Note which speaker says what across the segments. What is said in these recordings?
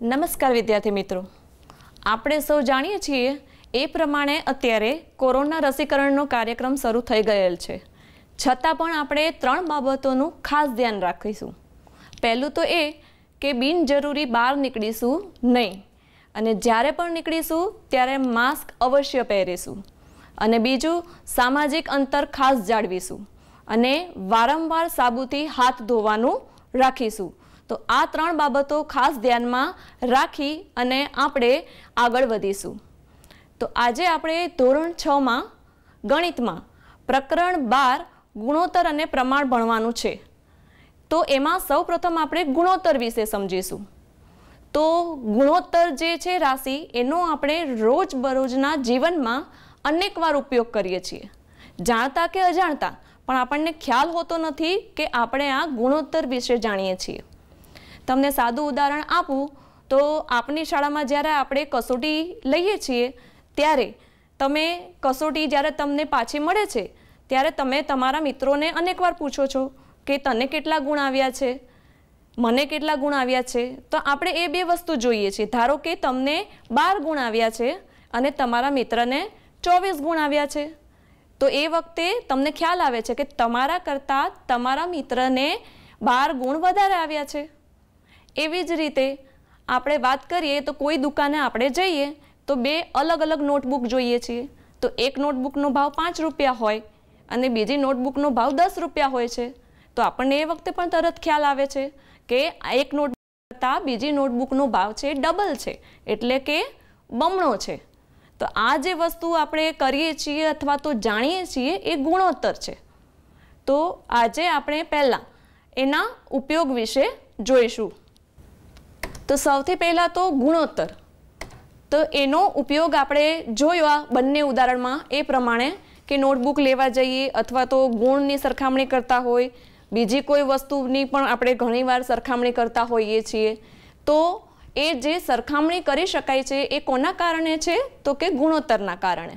Speaker 1: નમસ્કાર વિદ્યાર્થી મિત્રો, આપણે સૌ જાણીએ છીએ એ પ્રમાણે અત્યારે કોરોના રસીકરણનો કાર્યક્રમ શરૂ થઈ ગયેલ છે. છતાં પણ આપણે 3 બાબતોનું ખાસ ધ્યાન રાખીશું. પહેલું તો એ કે બિનજરૂરી બહાર નીકળીશું નહીં અને જ્યારે પણ નીકળીશું ત્યારે માસ્ક અવશ્ય પહેરીશું. અને બીજું, સામાજિક અંતર ખાસ જાળવીશું અને વારંવાર સાબુથી હાથ ધોવાનું રાખીશું. તો આ 3 બાબતો ખાસ ધ્યાનમાં રાખી અને આપણે આગળ વધીશું. તો આજે આપણે ધોરણ 6માં ગણિતમાં પ્રકરણ 12 ગુણોત્તર અને પ્રમાણ ભણવાનું છે. તો એમાં સૌપ્રથમ આપણે ગુણોત્તર વિશે સમજીશું. તો ગુણોત્તર જે છે રાશિ, એનો આપણે રોજબરોજના જીવનમાં અનેકવાર ઉપયોગ કરીએ છીએ, જાણતા કે અજાણતા, પણ આપણને ખ્યાલ હોતો નથી કે આપણે આ ગુણોત્તર વિશે જાણીએ છીએ. તમને સાદું ઉદાહરણ આપું તો આપણી શાળામાં જ્યારે આપણે કસોટી લઈએ છીએ ત્યારે તમે કસોટી જ્યારે તમને પાછી મળે છે ત્યારે તમે તમારા મિત્રોને અનેકવાર પૂછો છો કે તને કેટલા ગુણ આવ્યા છે, મને કેટલા ગુણ આવ્યા છે. તો આપણે એ બે વસ્તુ જોઈએ છીએ. ધારો કે તમને 12 ગુણ આવ્યા છે અને તમારા મિત્રને 24 ગુણ આવ્યા છે, તો એ વખતે તમને ખ્યાલ આવે છે કે તમારા કરતાં તમારા મિત્રને 12 ગુણ વધારે આવ્યા છે. એવી જ રીતે આપણે વાત કરીએ તો કોઈ દુકાને આપણે જઈએ તો 2 અલગ અલગ નોટબુક જોઈએ છીએ. તો એક નોટબુકનો ભાવ 5 રૂપિયા હોય અને બીજી નોટબુકનો ભાવ 10 રૂપિયા હોય છે. તો આપણને એ વખતે પણ તરત ખ્યાલ આવે છે કે એક નોટબુક કરતાં બીજી નોટબુકનો ભાવ છે ડબલ છે, એટલે કે બમણો છે. તો આ જે વસ્તુ આપણે કરીએ છીએ અથવા તો જાણીએ છીએ એ ગુણોત્તર છે. તો આજે આપણે પહેલાં એના ઉપયોગ વિશે જોઈશું. તો સૌથી પહેલાં તો ગુણોત્તર. તો એનો ઉપયોગ આપણે જોયો બંને ઉદાહરણમાં એ પ્રમાણે કે નોટબુક લેવા જઈએ અથવા તો ગુણની સરખામણી કરતા હોય, બીજી કોઈ વસ્તુની પણ આપણે ઘણીવાર સરખામણી કરતા હોઈએ છીએ. તો એ જે સરખામણી કરી શકાય છે એ કોના કારણે છે? તો કે ગુણોત્તરના કારણે.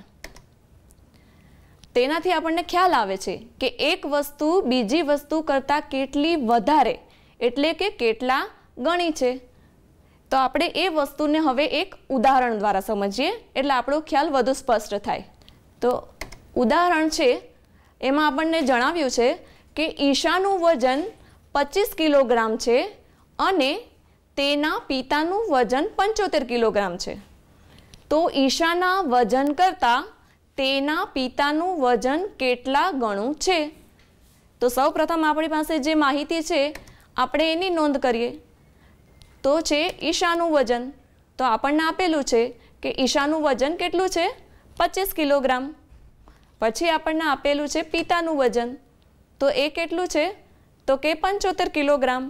Speaker 1: તેનાથી આપણને ખ્યાલ આવે છે કે એક વસ્તુ બીજી વસ્તુ કરતાં કેટલી વધારે એટલે કે કેટલા ગણી છે. તો આપણે એ વસ્તુને હવે એક ઉદાહરણ દ્વારા સમજીએ એટલે આપણો ખ્યાલ વધુ સ્પષ્ટ થાય. તો ઉદાહરણ છે એમાં આપણને જણાવ્યું છે કે ઈશાનું વજન 25 કિલોગ્રામ છે અને તેના પિતાનું વજન 75 કિલોગ્રામ છે. તો ઈશાના વજન કરતાં તેના પિતાનું વજન કેટલા ગણું છે? તો સૌપ્રથમ આપણી પાસે જે માહિતી છે આપણે એની નોંધ કરીએ. તો છે ઈશાનું વજન. તો આપણને આપેલું છે કે ઈશાનું વજન કેટલું છે? 25 કિલોગ્રામ. પછી આપણને આપેલું છે પિતાનું વજન. તો એ કેટલું છે? તો કે 75 કિલોગ્રામ.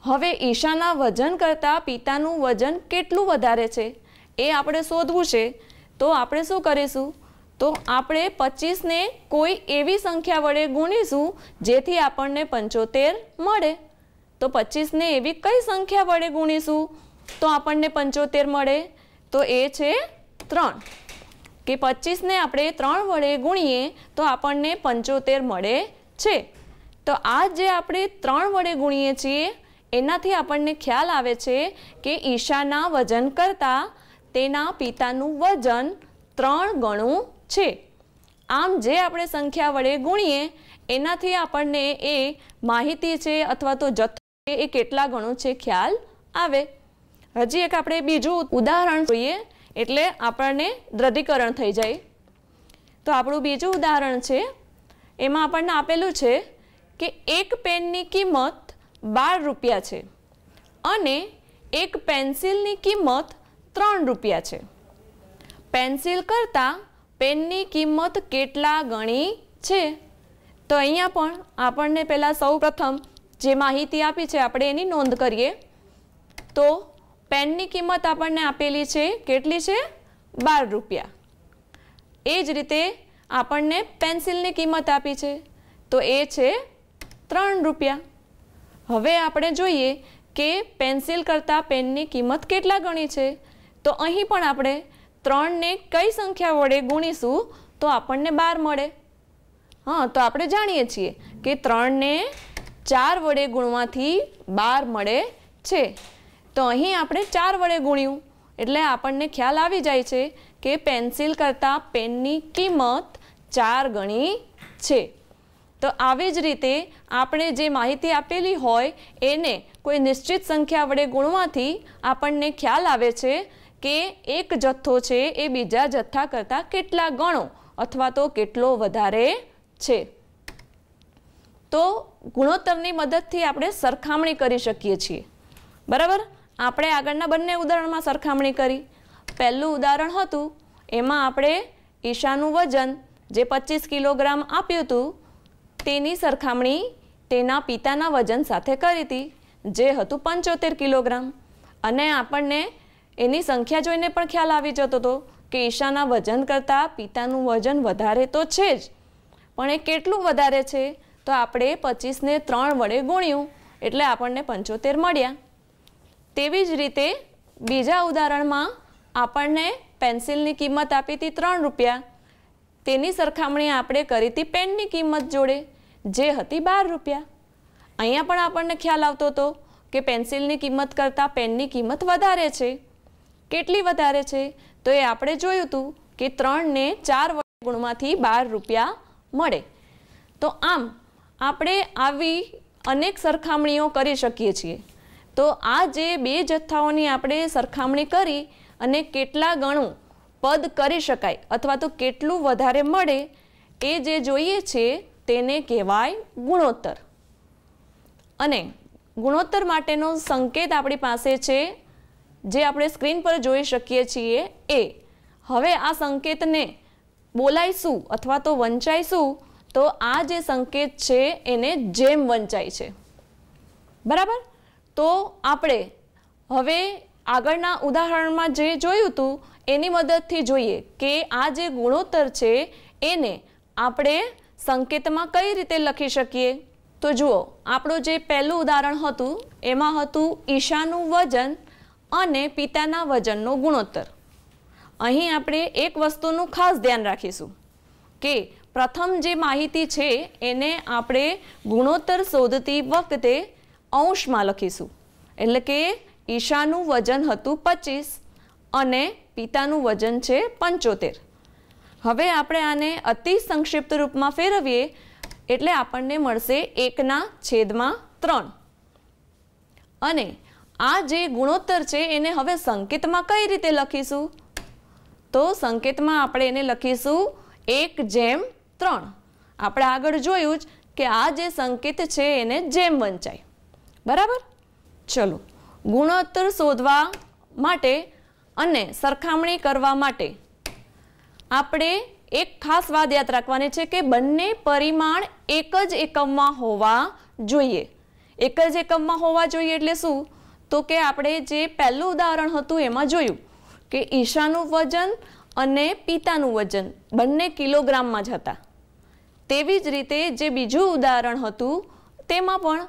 Speaker 1: હવે ઈશાના વજન કરતાં પિતાનું વજન કેટલું વધારે છે એ આપણે શોધવું છે. તો આપણે શું કરીશું? તો આપણે 25ને કોઈ એવી સંખ્યા વડે ગુણીશું જેથી આપણને 75 મળે. તો 25ને એવી કઈ સંખ્યા વડે ગુણીશું તો આપણને 75 મળે? તો એ છે 3. કે 25ને આપણે 3 વડે ગુણીએ તો આપણને 75 મળે છે. તો આ જે આપણે 3 વડે ગુણીએ છીએ એનાથી આપણને ખ્યાલ આવે છે કે ઈશાના વજન કરતાં તેના પિતાનું વજન 3 ગણું છે. આમ જે આપણે સંખ્યા વડે ગુણીએ એનાથી આપણને એ માહિતી છે અથવા તો જથ્થો એ કેટલા ગણું છે ખ્યાલ આવે. હજી એક આપણે બીજું ઉદાહરણ જોઈએ એટલે આપણને દ્રઢીકરણ થઈ જાય. તો આપણું બીજું ઉદાહરણ છે એમાં આપણને આપેલું છે કે એક પેનની કિંમત 12 રૂપિયા છે અને એક પેન્સિલની કિંમત 3 રૂપિયા છે. પેન્સિલ કરતાં પેનની કિંમત કેટલા ગણી છે? તો અહીંયા પણ આપણને પહેલાં સૌપ્રથમ જે માહિતી આપી છે આપણે એની નોંધ કરીએ. તો પેનની કિંમત આપણને આપેલી છે કેટલી છે? 12 રૂપિયા. એ જ રીતે આપણને પેન્સિલની કિંમત આપી છે તો એ છે 3 રૂપિયા. હવે આપણે જોઈએ કે પેન્સિલ કરતાં પેનની કિંમત કેટલા ગણી છે. તો અહીં પણ આપણે 3ને કઈ સંખ્યા વડે ગુણીશું તો આપણને 12 મળે. હા, તો આપણે જાણીએ છીએ કે 3ને 4 વડે ગુણવાથી 12 મળે છે. તો અહીં આપણે 4 વડે ગુણ્યું એટલે આપણને ખ્યાલ આવી જાય છે કે પેન્સિલ કરતાં પેનની કિંમત 4 ગણી છે. તો આવી જ રીતે આપણે જે માહિતી આપેલી હોય એને કોઈ નિશ્ચિત સંખ્યા વડે ગુણવાથી આપણને ખ્યાલ આવે છે કે એક જથ્થો છે એ બીજા જથ્થા કરતાં કેટલા ગણો અથવા તો કેટલો વધારે છે. તો ગુણોત્તરની મદદથી આપણે સરખામણી કરી શકીએ છીએ. બરાબર, આપણે આગળના બંને ઉદાહરણમાં સરખામણી કરી. પહેલું ઉદાહરણ હતું એમાં આપણે ઈશાનું વજન જે 25 કિલોગ્રામ આપ્યું હતું તેની સરખામણી તેના પિતાના વજન સાથે કરી હતી જે હતું 75 કિલોગ્રામ. અને આપણને એની સંખ્યા જોઈને પણ ખ્યાલ આવી જતો હતો કે ઈશાના વજન કરતાં પિતાનું વજન વધારે તો છે જ, પણ એ કેટલું વધારે છે? તો આપણે 25ને 3 વડે ગુણ્યું એટલે આપણને 75 મળ્યા. તેવી જ રીતે બીજા ઉદાહરણમાં આપણને પેન્સિલની કિંમત આપી હતી 3 રૂપિયા. તેની સરખામણી આપણે કરી હતી પેનની કિંમત જોડે જે હતી 12 રૂપિયા. અહીંયા પણ આપણને ખ્યાલ આવતો હતો કે પેન્સિલની કિંમત કરતાં પેનની કિંમત વધારે છે. કેટલી વધારે છે? તો એ આપણે જોયું હતું કે 3ને 4 વડે ગુણવાથી 12 રૂપિયા મળે. તો આમ આપણે આવી અનેક સરખામણીઓ કરી શકીએ છીએ. તો આ જે બે જથ્થાઓની આપણે સરખામણી કરી અને કેટલા ગણું પદ કરી શકાય અથવા તો કેટલું વધારે મળે એ જે જોઈએ છે તેને કહેવાય ગુણોત્તર. અને ગુણોત્તર માટેનો સંકેત આપણી પાસે છે જે આપણે સ્ક્રીન પર જોઈ શકીએ છીએ એ. હવે આ સંકેતને બોલાઈશું અથવા તો વંચાઈશું તો આ જે સંકેત છે એને જેમ વંચાય છે. બરાબર, તો આપણે હવે આગળના ઉદાહરણમાં જે જોયું હતું એની મદદથી જોઈએ કે આ જે ગુણોત્તર છે એને આપણે સંકેતમાં કઈ રીતે લખી શકીએ. તો જુઓ, આપણું જે પહેલું ઉદાહરણ હતું એમાં હતું ઈશાનું વજન અને પિતાના વજનનો ગુણોત્તર. અહીં આપણે એક વસ્તુનું ખાસ ધ્યાન રાખીશું કે પ્રથમ જે માહિતી છે એને આપણે ગુણોત્તર શોધતી વખતે અંશમાં લખીશું. એટલે કે ઈશાનું વજન હતું 25 અને પિતાનું વજન છે 75. હવે આપણે આને અતિ સંક્ષિપ્ત રૂપમાં ફેરવીએ એટલે આપણને મળશે 1/3. અને આ જે ગુણોત્તર છે એને હવે સંકેતમાં કઈ રીતે લખીશું? તો સંકેતમાં આપણે એને લખીશું 1/3. આપણે આગળ જોયું જ કે આ જે સંકેત છે એને જેમ વંચાય. બરાબર, ચલો ગુણોત્તર શોધવા માટે અને સરખામણી કરવા માટે આપણે એક ખાસ વાત યાદ રાખવાની છે કે બંને પરિમાણ એક જ એકમમાં હોવા જોઈએ. એક જ એકમમાં હોવા જોઈએ એટલે શું? તો કે આપણે જે પહેલું ઉદાહરણ હતું એમાં જોયું કે ઈશાનું વજન અને પિતાનું વજન બંને કિલોગ્રામમાં જ હતા. તેવી જ રીતે જે બીજું ઉદાહરણ હતું તેમાં પણ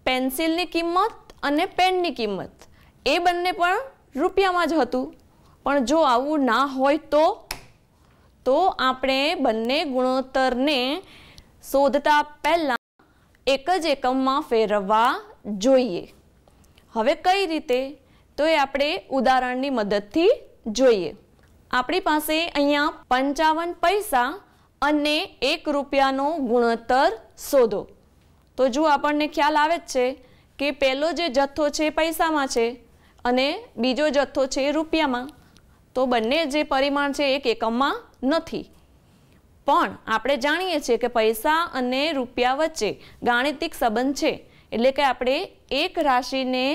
Speaker 1: પેન્સિલની કિંમત અને પેનની કિંમત એ બંને પણ રૂપિયામાં જ હતું. પણ જો આવું ના હોય તો આપણે બંને ગુણોત્તરને શોધતા પહેલાં એક જ એકમમાં ફેરવવા જોઈએ. હવે કઈ રીતે? તો એ આપણે ઉદાહરણની મદદથી જોઈએ. આપણી પાસે અહીંયા 55 પૈસા અને 1 રૂપિયાનો ગુણોત્તર શોધો. તો જો આપણને ખ્યાલ આવે જ છે કે પહેલો જે જથ્થો છે પૈસામાં છે અને બીજો જથ્થો છે રૂપિયામાં. તો બંને જે પરિમાણ છે એક એકમમાં નથી. પણ આપણે જાણીએ છીએ કે પૈસા અને રૂપિયા વચ્ચે ગાણિતિક સંબંધ છે. એટલે કે આપણે એક રાશિને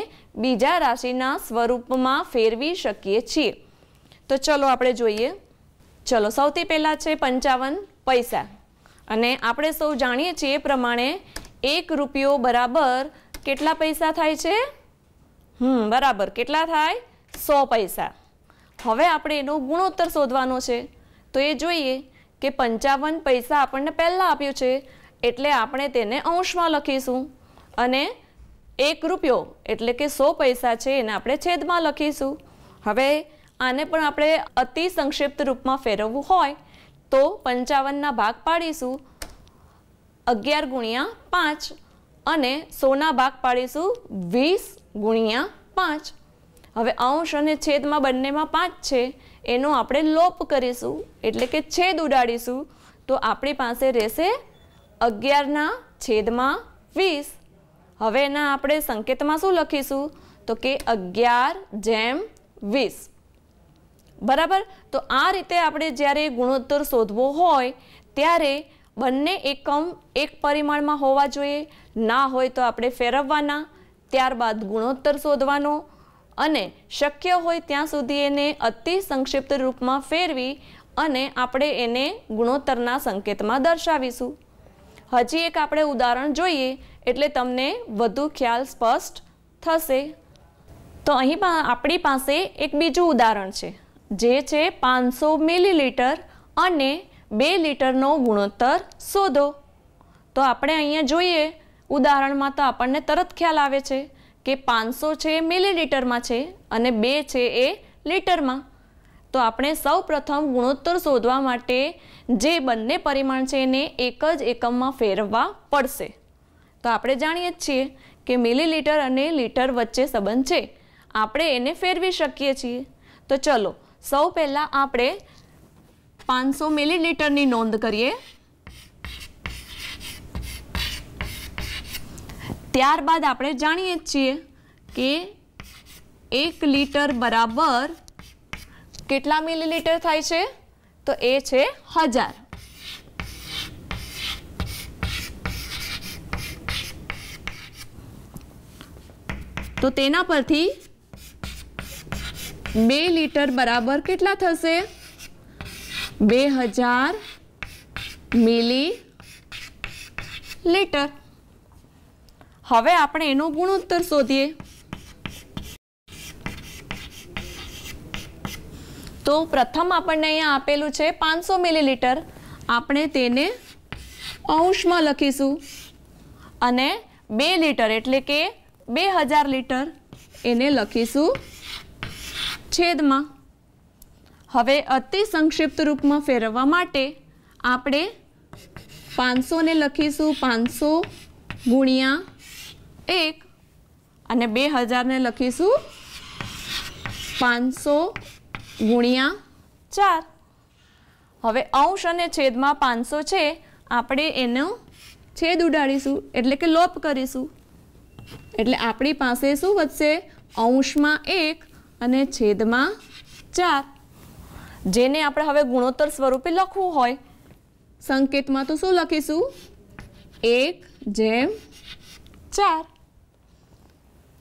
Speaker 1: બીજા રાશિના સ્વરૂપમાં ફેરવી શકીએ છીએ. તો ચલો આપણે જોઈએ. ચલો સૌથી પહેલાં છે 55 પૈસા અને આપણે સૌ જાણીએ છીએ એ પ્રમાણે 1 રૂપિયો બરાબર કેટલા પૈસા થાય છે? બરાબર કેટલા થાય? 100 પૈસા. હવે આપણે એનો ગુણોત્તર શોધવાનો છે. તો એ જોઈએ કે 55 પૈસા આપણને પહેલાં આપ્યું છે એટલે આપણે તેને અંશમાં લખીશું અને 1 રૂપિયો એટલે કે 100 પૈસા છે એને આપણે છેદમાં લખીશું. હવે આને પણ આપણે અતિ સંક્ષિપ્ત રૂપમાં ફેરવવું હોય તો 55ના ભાગ પાડીશું 11 × 5 અને 100ના ભાગ પાડીશું 20 × 5। હવે અંશ અને છેદમાં બંનેમાં 5 છે, એનો આપણે લોપ કરીશું એટલે કે છેદ ઉડાડીશું, તો આપણી પાસે રહેશે 11/20। હવે એના આપણે સંકેતમાં શું લખીશું તો કે 11/20, બરાબર। તો આ રીતે આપણે જ્યારે ગુણોત્તર શોધવો હોય ત્યારે બંને એકમ એક પરિમાણમાં હોવા જોઈએ, ના હોય તો આપણે ફેરવવાના, ત્યારબાદ ગુણોત્તર શોધવાનો અને શક્ય હોય ત્યાં સુધી એને અતિ સંક્ષિપ્ત રૂપમાં ફેરવી અને આપણે એને ગુણોત્તરના સંકેતમાં દર્શાવીશું। હજી એક આપણે ઉદાહરણ જોઈએ એટલે તમને વધુ ખ્યાલ સ્પષ્ટ થશે। તો અહીં આપણી પાસે એક બીજું ઉદાહરણ છે, જે છે 500 મિલીલીટર અને 2 લીટરનો ગુણોત્તર શોધો। તો આપણે અહીંયા જોઈએ ઉદાહરણમાં તો આપણને તરત ખ્યાલ આવે છે કે 500 છે મિલીલીટરમાં છે અને 2 છે એ લીટરમાં। તો આપણે સૌ પ્રથમ ગુણોત્તર શોધવા માટે જે બંને પરિમાણ છે એને એક જ એકમમાં ફેરવવા પડશે। તો આપણે જાણીએ જ છીએ કે મિલીલીટર અને લીટર વચ્ચે સંબંધ છે, આપણે એને ફેરવી શકીએ છીએ। તો ચલો સૌ પહેલાં આપણે 500 મિલીલીટરની નોંધ કરીએ, ત્યારબાદ આપણે જાણીએ છીએ કે 1 લીટર બરાબર કેટલા મિલીલીટર થાય છે તો એ છે 1000। તો તેના પરથી 2 લીટર બરાબર કેટલા થશે 2000 મિલીલીટર। હવે આપણે એનો ગુણોત્તર શોધીએ। તો પ્રથમ આપણને અહીંયા આપેલું છે 500 મિલીલીટર, આપણે તેને અંશમાં લખીશું અને 2 લીટર એટલે કે 2000 લીટર એને લખીશું છેદમાં। હવે અતિ સંક્ષિપ્ત રૂપમાં ફેરવવા માટે આપણે 500 ને લખીશું 500 ગુણ્યા 1 અને 2000 ને લખીશું 500 ગુણ્યા 4। હવે અંશ અને છેદમાં 500 છે, આપણે એનો છેદ ઉડાડીશું એટલે કે લોપ કરીશું, એટલે આપણી પાસે શું વધશે અંશમાં 1 અને છેદમાં 4, જેને આપણે હવે ગુણોત્તર સ્વરૂપે લખવું હોય સંકેતમાં તો શું લખીશું 1/4।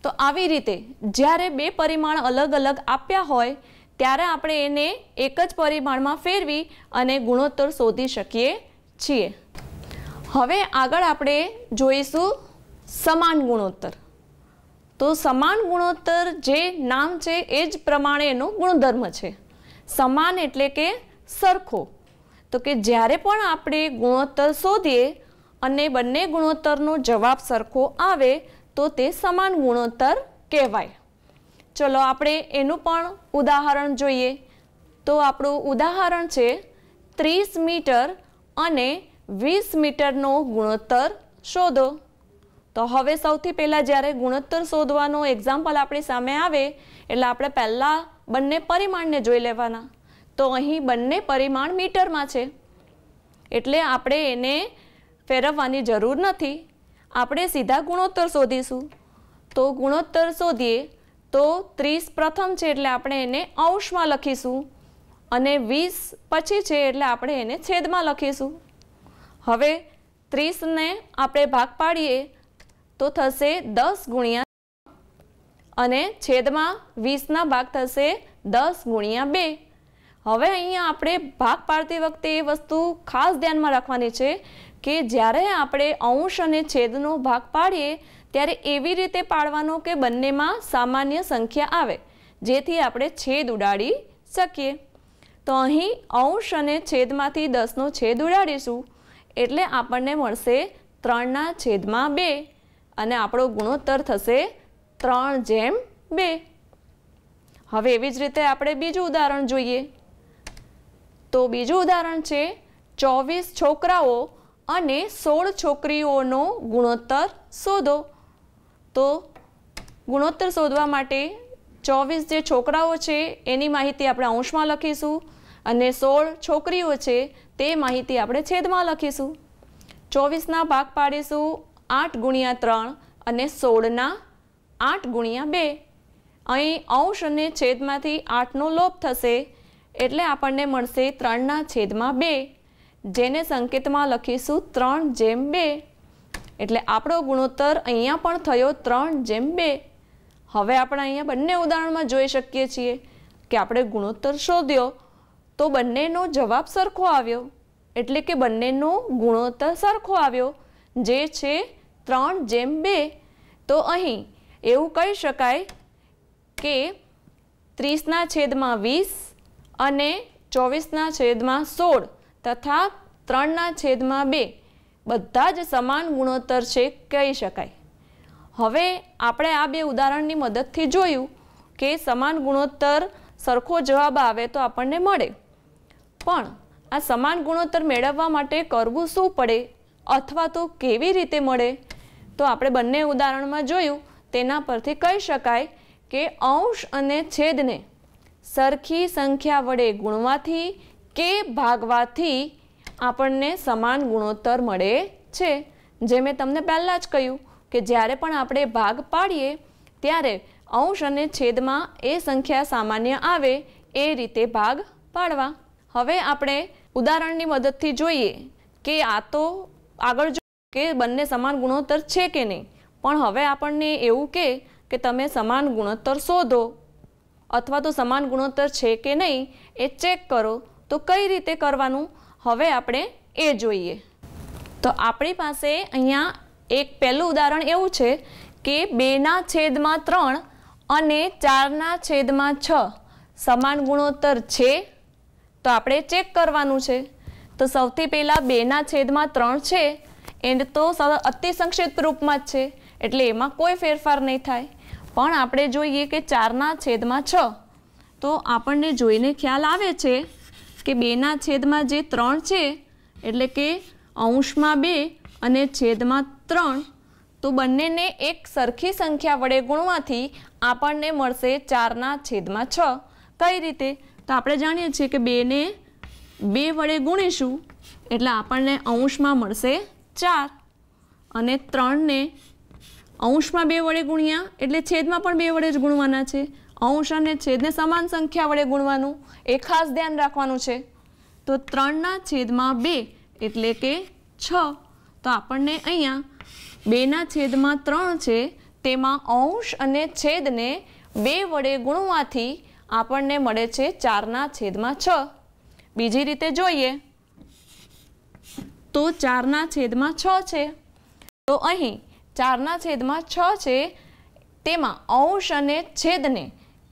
Speaker 1: તો આવી રીતે જ્યારે બે પરિમાણ અલગ અલગ આપ્યા હોય ત્યારે આપણે એને એક જ પરિમાણમાં ફેરવી અને ગુણોત્તર શોધી શકીએ છીએ। હવે આગળ આપણે જોઈશું સમાન ગુણોત્તર। તો સમાન ગુણોત્તર જે નામ છે એ જ પ્રમાણે એનો ગુણધર્મ છે। સમાન એટલે કે સરખો। તો કે જ્યારે પણ આપણે ગુણોત્તર શોધીએ અને બંને ગુણોત્તરનો જવાબ સરખો આવે તો તે સમાન ગુણોત્તર કહેવાય। ચલો આપણે એનું પણ ઉદાહરણ જોઈએ। તો આપણું ઉદાહરણ છે 30 મીટર અને 20 મીટરનો ગુણોત્તર શોધો। તો હવે સૌથી પહેલાં જ્યારે ગુણોત્તર શોધવાનો એક્ઝામ્પલ આપણી સામે આવે એટલે આપણે પહેલાં બંને પરિમાણને જોઈ લેવાના। તો અહીં બંને પરિમાણ મીટરમાં છે એટલે આપણે એને ફેરવવાની જરૂર નથી, આપણે સીધા ગુણોત્તર શોધીશું। તો ગુણોત્તર શોધીએ તો 30 પ્રથમ છે એટલે આપણે એને અંશમાં લખીશું અને 20 પછી છે એટલે આપણે એને છેદમાં લખીશું। હવે 30ને આપણે ભાગ પાડીએ તો થશે 10 ગુણ્યા અને છેદમાં 20ના ભાગ થશે 10 ગુણ્યા 2। હવે અહીંયા આપણે ભાગ પાડતી વખતે એ વસ્તુ ખાસ ધ્યાનમાં રાખવાની છે કે જ્યારે આપણે અંશ અને છેદનો ભાગ પાડીએ ત્યારે એવી રીતે પાડવાનો કે બંનેમાં સામાન્ય સંખ્યા આવે જેથી આપણે છેદ ઉડાડી શકીએ। તો અહીં અંશ અને છેદમાંથી 10નો છેદ ઉડાડીશું એટલે આપણને મળશે 3/2 અને આપણો ગુણોત્તર થશે 3/2। હવે એવી જ રીતે આપણે બીજું ઉદાહરણ જોઈએ। તો બીજું ઉદાહરણ છે 24 છોકરાઓ અને 16 છોકરીઓનો ગુણોત્તર શોધો। તો ગુણોત્તર શોધવા માટે 24 જે છોકરાઓ છે એની માહિતી આપણે અંશમાં લખીશું અને 16 છોકરીઓ છે તે માહિતી આપણે છેદમાં લખીશું. 24ના ભાગ પાડીશું 8 ગુણ્યા 3 અને 16ના 8 ગુણ્યા 2. અહીં અંશ અને છેદમાંથી 8નો લોપ થશે એટલે આપણને મળશે 3/2, જેને સંકેતમાં લખીશું 3/2. એટલે આપણો ગુણોત્તર અહીંયા પણ થયો 3/2. હવે આપણે અહીંયા બંને ઉદાહરણમાં જોઈ શકીએ છીએ કે આપણે ગુણોત્તર શોધ્યો તો બંનેનો જવાબ સરખો આવ્યો, એટલે કે બંનેનો ગુણોત્તર સરખો આવ્યો જે છે 3/2. તો અહીં એવું કહી શકાય કે 30/20 અને 24/16 તથા 3/2 બધા જ સમાન ગુણોત્તર છે કહી શકાય. હવે આપણે આ બે ઉદાહરણની મદદથી જોયું કે સમાન ગુણોત્તર સરખો જવાબ આવે તો આપણને મળે, પણ આ સમાન ગુણોત્તર મેળવવા માટે કરવું શું પડે અથવા તો કેવી રીતે મળે, તો આપણે બંને ઉદાહરણમાં જોયું તેના પરથી કહી શકાય કે અંશ અને છેદને સરખી સંખ્યા વડે ગુણવાથી કે ભાગવાથી આપણને સમાન ગુણોત્તર મળે છે. જે મેં તમને પહેલાં જ કહ્યું કે જ્યારે પણ આપણે ભાગ પાડીએ ત્યારે અંશ અને છેદમાં એ સંખ્યા સામાન્ય આવે એ રીતે ભાગ પાડવા. હવે આપણે ઉદાહરણની મદદથી જોઈએ કે આ તો આગળ જો કે બંને સમાન ગુણોત્તર છે કે નહીં, પણ હવે આપણને એવું કે તમે સમાન ગુણોત્તર શોધો અથવા તો સમાન ગુણોત્તર છે કે નહીં એ ચેક કરો. તો કઈ રીતે કરવાનું હવે આપણે એ જોઈએ. તો આપણી પાસે અહીંયા એક પહેલું ઉદાહરણ એવું છે કે 2/3 અને 4/6 સમાન ગુણોત્તર છે. તો આપણે ચેક કરવાનું છે. તો સૌથી પહેલાં 2/3 છે એને તો અતિ સંક્ષિપ્ત રૂપમાં જ છે એટલે એમાં કોઈ ફેરફાર નહીં થાય. પણ આપણે જોઈએ કે 4/6 તો આપણને જોઈને ખ્યાલ આવે છે કે 2/3 છે એટલે કે અંશમાં 2 અને છેદમાં 3, તો બંનેને એક સરખી સંખ્યા વડે ગુણવાથી આપણને મળશે 4/6. કઈ રીતે? તો આપણે જાણીએ છીએ કે 2ને 2 વડે ગુણીશું એટલે આપણને અંશમાં મળશે 4 અને 3ને અંશમાં 2 વડે ગુણ્યા એટલે છેદમાં પણ 2 વડે જ ગુણવાના છે. અંશ અને છેદને સમાન સંખ્યા વડે ગુણવાનું એ ખાસ ધ્યાન રાખવાનું છે. તો 3/2 એટલે કે 6. તો આપણને અહીંયા 2/3 છે તેમાં અંશ અને છેદને 2 વડે ગુણવાથી આપણને મળે છે 4/6. બીજી રીતે જોઈએ તો 4/6 છે. તો અહીં 4/6 છે તેમાં અંશ અને છેદને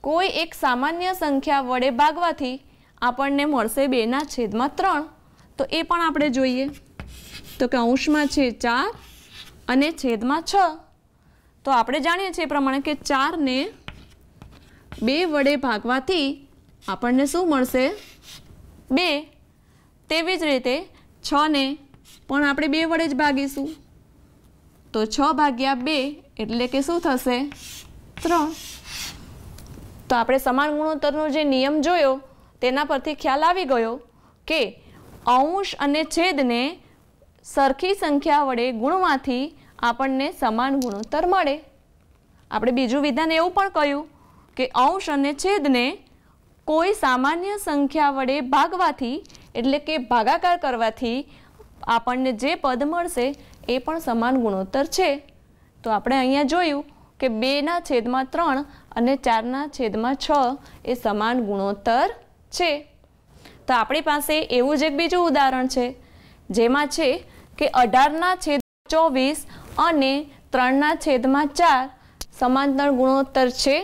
Speaker 1: કોઈ એક સામાન્ય સંખ્યા વડે ભાગવાથી આપણને મળશે 2/3. તો એ પણ આપણે જોઈએ. તો કે અંશમાં છે 4 અને છેદમાં 6. તો આપણે જાણીએ છીએ પ્રમાણે કે 4ને 2 વડે ભાગવાથી આપણને શું મળશે? 2. તેવી જ રીતે 6ને પણ આપણે 2 વડે જ ભાગીશું. તો 6/2 એટલે કે શું થશે? 3. તો આપણે સમાન ગુણોત્તરનો જે નિયમ જોયો તેના પરથી ખ્યાલ આવી ગયો કે અંશ અને છેદને સરખી સંખ્યા વડે ગુણવાથી આપણને સમાન ગુણોત્તર મળે. આપણે બીજું વિધાન એવું પણ કહ્યું કે અંશ અને છેદને કોઈ સામાન્ય સંખ્યા વડે ભાગવાથી એટલે કે ભાગાકાર કરવાથી આપણને જે પદ મળશે એ પણ સમાન ગુણોત્તર છે. તો આપણે અહીંયા જોયું કે 2/3 અને 4/6 એ સમાન ગુણોત્તર છે. તો આપણી પાસે એવું જ એક બીજું ઉદાહરણ છે જેમાં છે કે 18/24 અને 3/4 સમાંતર ગુણોત્તર છે.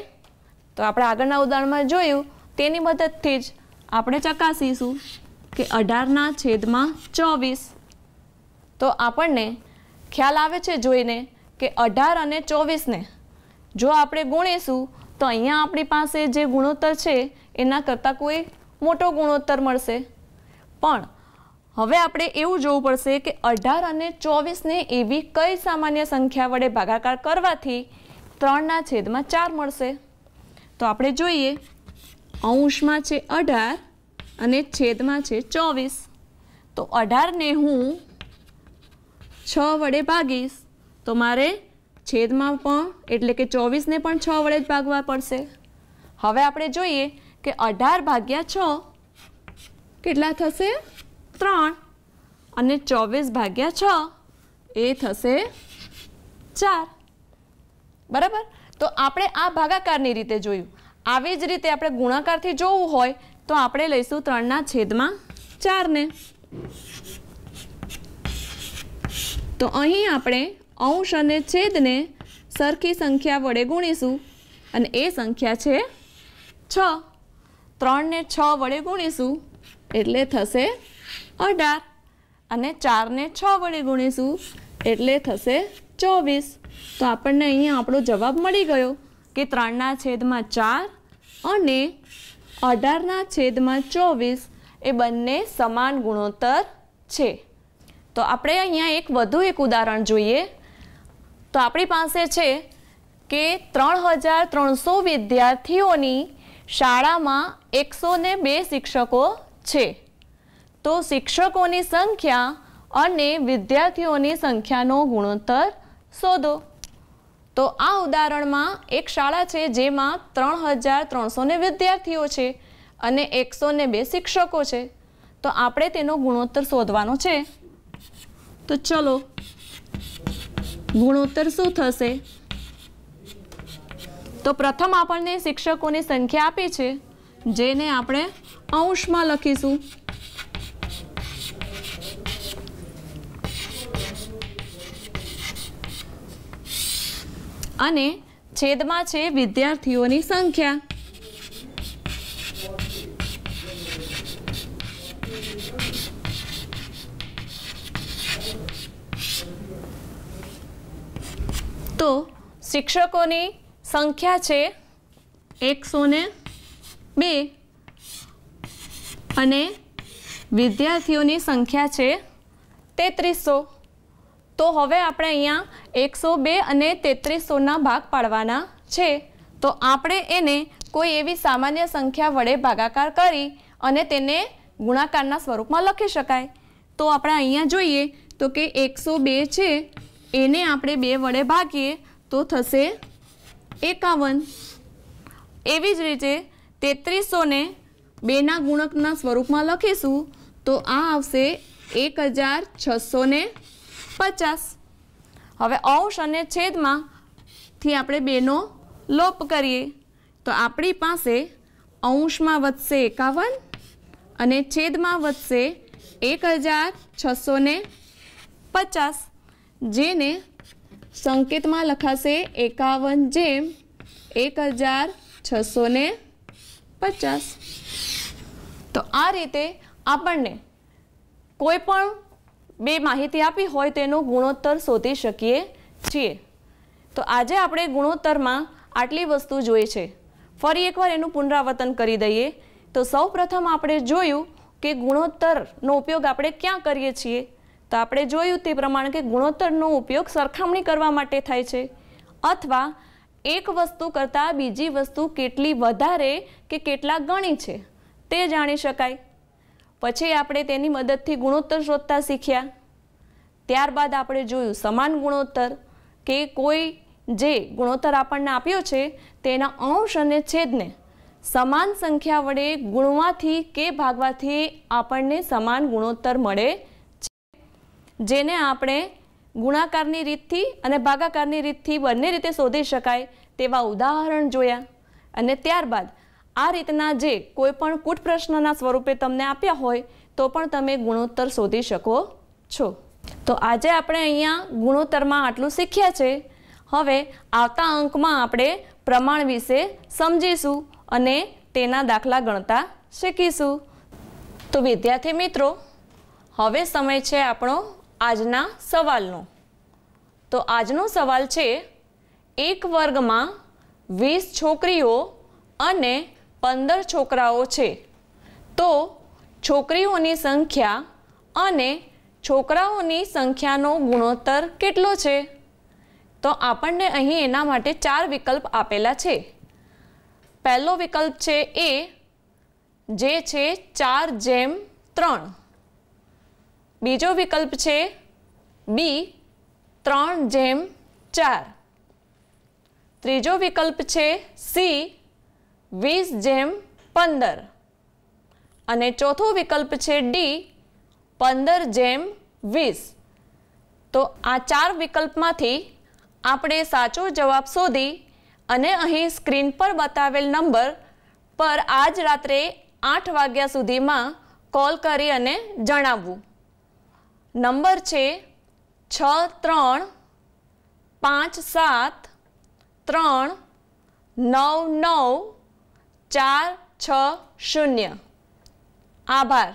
Speaker 1: તો આપણે આગળના ઉદાહરણમાં જોયું તેની મદદથી જ આપણે ચકાસીશું કે 18/24. તો આપણને ખ્યાલ આવે છે જોઈને કે 18 અને 24ને જો આપણે ગુણીશું તો અહીંયા આપણી પાસે જે ગુણોત્તર છે એના કરતાં કોઈ મોટો ગુણોત્તર મળશે. પણ હવે આપણે એવું જોવું પડશે કે 18 અને 24ને એવી કઈ સામાન્ય સંખ્યા વડે ભાગાકાર કરવાથી 3/4 મળશે। તો આપણે જોઈએ, અંશમાં છે 18 અને છેદમાં છે 24। તો 18 ને હું 6 વડે ભાગીશ તો મારે છેદમાં પણ એટલે કે 24 ને પણ 6 વડે જ ભાગવા પડશે। હવે આપણે જોઈએ કે 18 ભાગ્યા 6 કેટલા થશે? 3 અને 24 ભાગ્યા 6 એ થશે 4। બરાબર। તો આપણે આ ભાગાકારની રીતે જોયું। આવી જ રીતે આપણે ગુણાકારથી જોવું હોય તો આપણે લઈશું 3/4 ને। તો અહીં આપણે અંશ અને છેદને સરખી સંખ્યા વડે ગુણીશું અને એ સંખ્યા છે 6। 3 ને 6 વડે ગુણીશું એટલે થશે 18 અને 4 ને 6 વડે ગુણીશું એટલે થશે 24। તો આપણને અહીંયા આપણો જવાબ મળી ગયો કે 3/4 અને 18/24 એ બંને સમાન ગુણોત્તર છે। તો આપણે અહીંયા વધુ એક ઉદાહરણ જોઈએ। તો આપણી પાસે છે કે 3300 વિદ્યાર્થીઓની શાળામાં 102 શિક્ષકો છે। તો શિક્ષકોની સંખ્યા અને વિદ્યાર્થીઓની સંખ્યાનો ગુણોત્તર શોધો। તો આ ઉદાહરણમાં એક શાળા છે જેમાં 3300 વિદ્યાર્થીઓ છે અને 102 શિક્ષકો છે। તો આપણે તેનો ગુણોત્તર શોધવાનો છે। તો ચલો, ગુણોત્તર શું થશે? તો પ્રથમ આપણને શિક્ષકોની સંખ્યા આપી છે જેને આપણે અંશમાં લખીશું અને છેદમાં છે વિદ્યાર્થીઓની સંખ્યા। તો શિક્ષકોની સંખ્યા છે 102 અને વિદ્યાર્થીઓની સંખ્યા છે 3300। તો હવે આપણે અહીંયા 102 અને 3300ના ભાગ પાડવાના છે। તો આપણે એને કોઈ એવી સામાન્ય સંખ્યા વડે ભાગાકાર કરી અને તેને ગુણાકારના સ્વરૂપમાં લખી શકાય। તો આપણે અહીંયા જોઈએ તો કે 102 છે એને આપણે 2 વડે ભાગીએ તો થશે 51। એવી જ રીતે 3300ને 2ના ગુણકના સ્વરૂપમાં લખીશું તો આ આવશે 1650। હવે અંશ અને છેદમાંથી આપણે 2નો લોપ કરીએ તો આપણી પાસે અંશમાં વધશે 51 અને છેદમાં વધશે 1650, જેને સંકેતમાં લખાશે 51/1650। તો આ રીતે આપણને કોઈ પણ 2 માહિતી આપી હોય તેનો ગુણોત્તર શોધી શકીએ છીએ। તો આજે આપણે ગુણોત્તરમાં આટલી વસ્તુ જોઈ છે। ફરી એકવાર એનું પુનરાવર્તન કરી દઈએ તો સૌપ્રથમ આપણે જોયું કે ગુણોત્તરનો ઉપયોગ આપણે ક્યાં કરીએ છીએ। તો આપણે જોયું તે પ્રમાણે કે ગુણોત્તરનો ઉપયોગ સરખામણી કરવા માટે થાય છે અથવા એક વસ્તુ કરતાં બીજી વસ્તુ કેટલી વધારે કે કેટલા ગણી છે તે જાણી શકાય। પછી આપણે તેની મદદથી ગુણોત્તર શોધતા શીખ્યા। ત્યારબાદ આપણે જોયું સમાન ગુણોત્તર કે કોઈ જે ગુણોત્તર આપણને આપ્યો છે તેના અંશ અને છેદને સમાન સંખ્યા વડે ગુણવાથી કે ભાગવાથી આપણને સમાન ગુણોત્તર મળે છે, જેને આપણે ગુણાકારની રીતથી અને ભાગાકારની રીતથી બંને રીતે શોધી શકાય તેવા ઉદાહરણ જોયા। અને ત્યારબાદ આ રીતના જે કોઈ પણ કૂટ પ્રશ્નના સ્વરૂપે તમને આપ્યા હોય તો પણ તમે ગુણોત્તર શોધી શકો છો। તો આજે આપણે અહીંયા ગુણોત્તરમાં આટલું શીખ્યા છે। હવે આવતા અંકમાં આપણે પ્રમાણ વિશે સમજીશું અને તેના દાખલા ગણતા શીખીશું। તો વિદ્યાર્થી મિત્રો, હવે સમય છે આપણો આજના સવાલનો। તો આજનો સવાલ છે, એક વર્ગમાં 20 છોકરીઓ અને 15 છોકરાઓ છે, તો છોકરીઓની સંખ્યા અને છોકરાઓની સંખ્યાનો ગુણોત્તર કેટલો છે? તો તો આપણને અહીં એના માટે 4 વિકલ્પ આપેલા છે. પહેલો વિકલ્પ છે એ, જે છે 4:3. બીજો વિકલ્પ છે બી, 3:4. ત્રીજો વિકલ્પ છે સી, 20:15. અને ચોથો વિકલ્પ છે ડી, 15:20. તો આ 4 વિકલ્પમાંથી આપણે સાચો જવાબ શોધી અને અહીં સ્ક્રીન પર બતાવેલ નંબર પર આજ રાત્રે 8 વાગ્યા સુધીમાં કોલ કરી અને જણાવવું. નંબર છે 6357399460. આભાર.